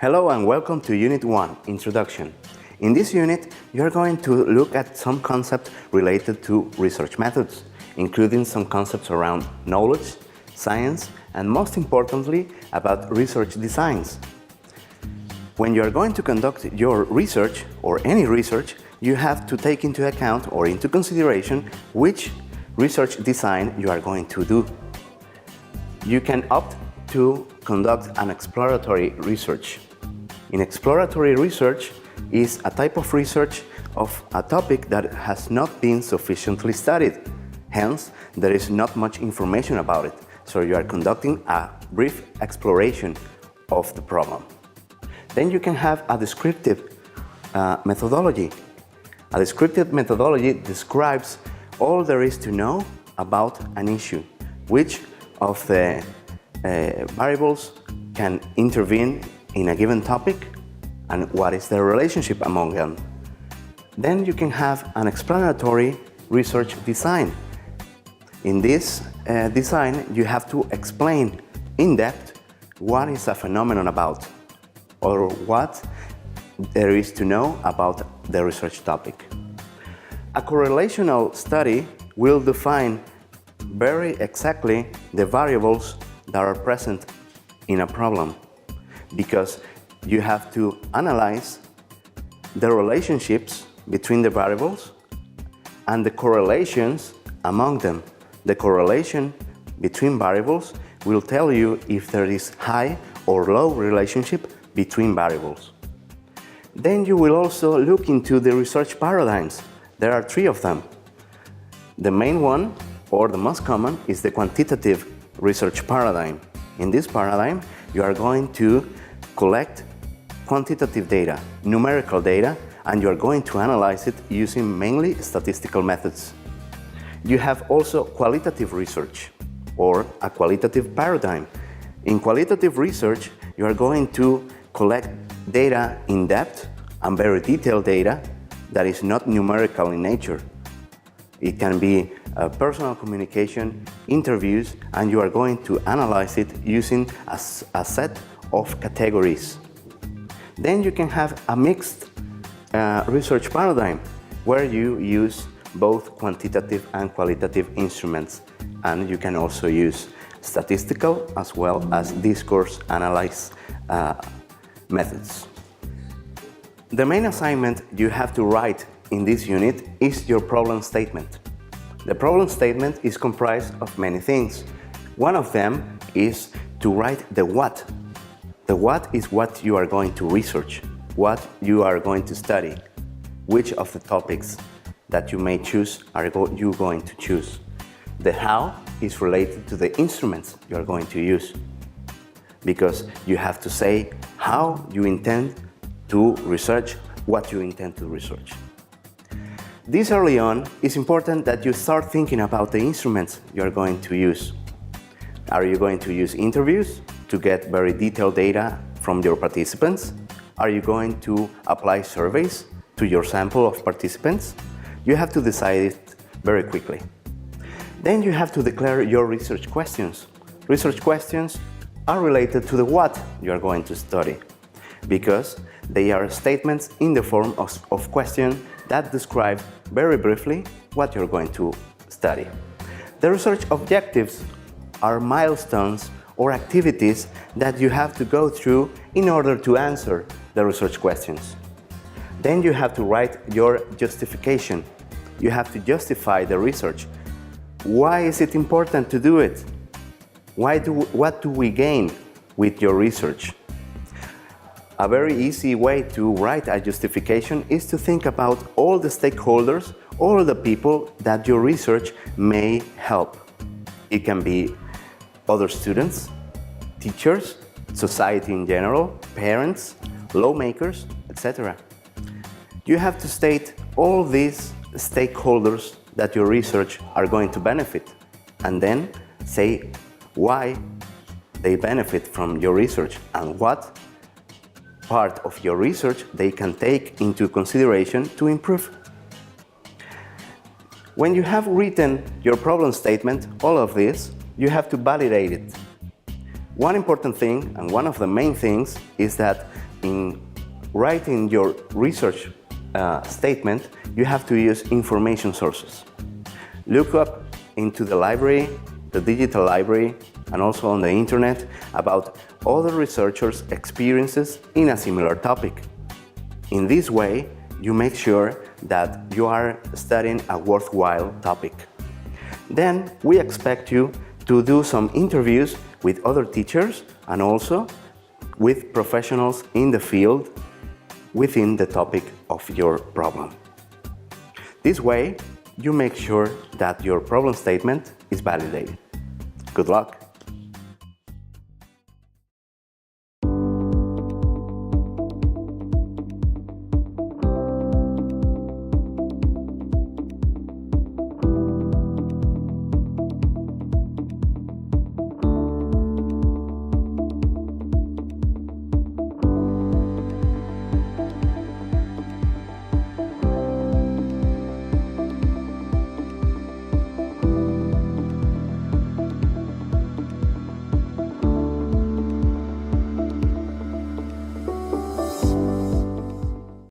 Hello and welcome to Unit 1, Introduction. In this unit, you are going to look at some concepts related to research methods, including some concepts around knowledge, science, and most importantly, about research designs. When you are going to conduct your research, or any research, you have to take into account or into consideration which research design you are going to do. You can opt to conduct an exploratory research. In exploratory research is a type of research of a topic that has not been sufficiently studied. Hence, there is not much information about it. So you are conducting a brief exploration of the problem. Then you can have a descriptive methodology. A descriptive methodology describes all there is to know about an issue, which of the variables can intervene in a given topic and what is the relationship among them. Then you can have an explanatory research design. In this design, you have to explain in depth what is a phenomenon about or what there is to know about the research topic. A correlational study will define very exactly the variables that are present in a problem, because you have to analyze the relationships between the variables and the correlations among them. The correlation between variables will tell you if there is high or low relationship between variables. Then you will also look into the research paradigms. There are three of them. The main one, or the most common, is the quantitative research paradigm. In this paradigm, you are going to collect quantitative data, numerical data, and you are going to analyze it using mainly statistical methods. You have also qualitative research, or a qualitative paradigm. In qualitative research, you are going to collect data in depth and very detailed data that is not numerical in nature. It can be personal communication, interviews, and you are going to analyze it using a set of categories. Then you can have a mixed research paradigm where you use both quantitative and qualitative instruments, and you can also use statistical as well as discourse analysis methods. The main assignment you have to write in this unit is your problem statement. The problem statement is comprised of many things. One of them is to write the what. The what is what you are going to research, what you are going to study, which of the topics that you may choose are you going to choose. The how is related to the instruments you are going to use, because you have to say how you intend to research what you intend to research. This early on, it's important that you start thinking about the instruments you are going to use. Are you going to use interviews to get very detailed data from your participants? Are you going to apply surveys to your sample of participants? You have to decide it very quickly. Then you have to declare your research questions. Research questions are related to the what you are going to study, because they are statements in the form of questions that describe very briefly what you're going to study. The research objectives are milestones or activities that you have to go through in order to answer the research questions. Then you have to write your justification. You have to justify the research. Why is it important to do it? What do we gain with your research? A very easy way to write a justification is to think about all the stakeholders, all the people that your research may help. It can be other students, teachers, society in general, parents, lawmakers, etc. You have to state all these stakeholders that your research are going to benefit, and then say why they benefit from your research and what part of your research they can take into consideration to improve. When you have written your problem statement, all of this, you have to validate it. One important thing, and one of the main things, is that in writing your research statement, you have to use information sources. Look up into the library, the digital library, and also on the internet about other researchers' experiences in a similar topic. In this way, you make sure that you are studying a worthwhile topic. Then we expect you to do some interviews with other teachers and also with professionals in the field within the topic of your problem. This way, you make sure that your problem statement is validated. Good luck!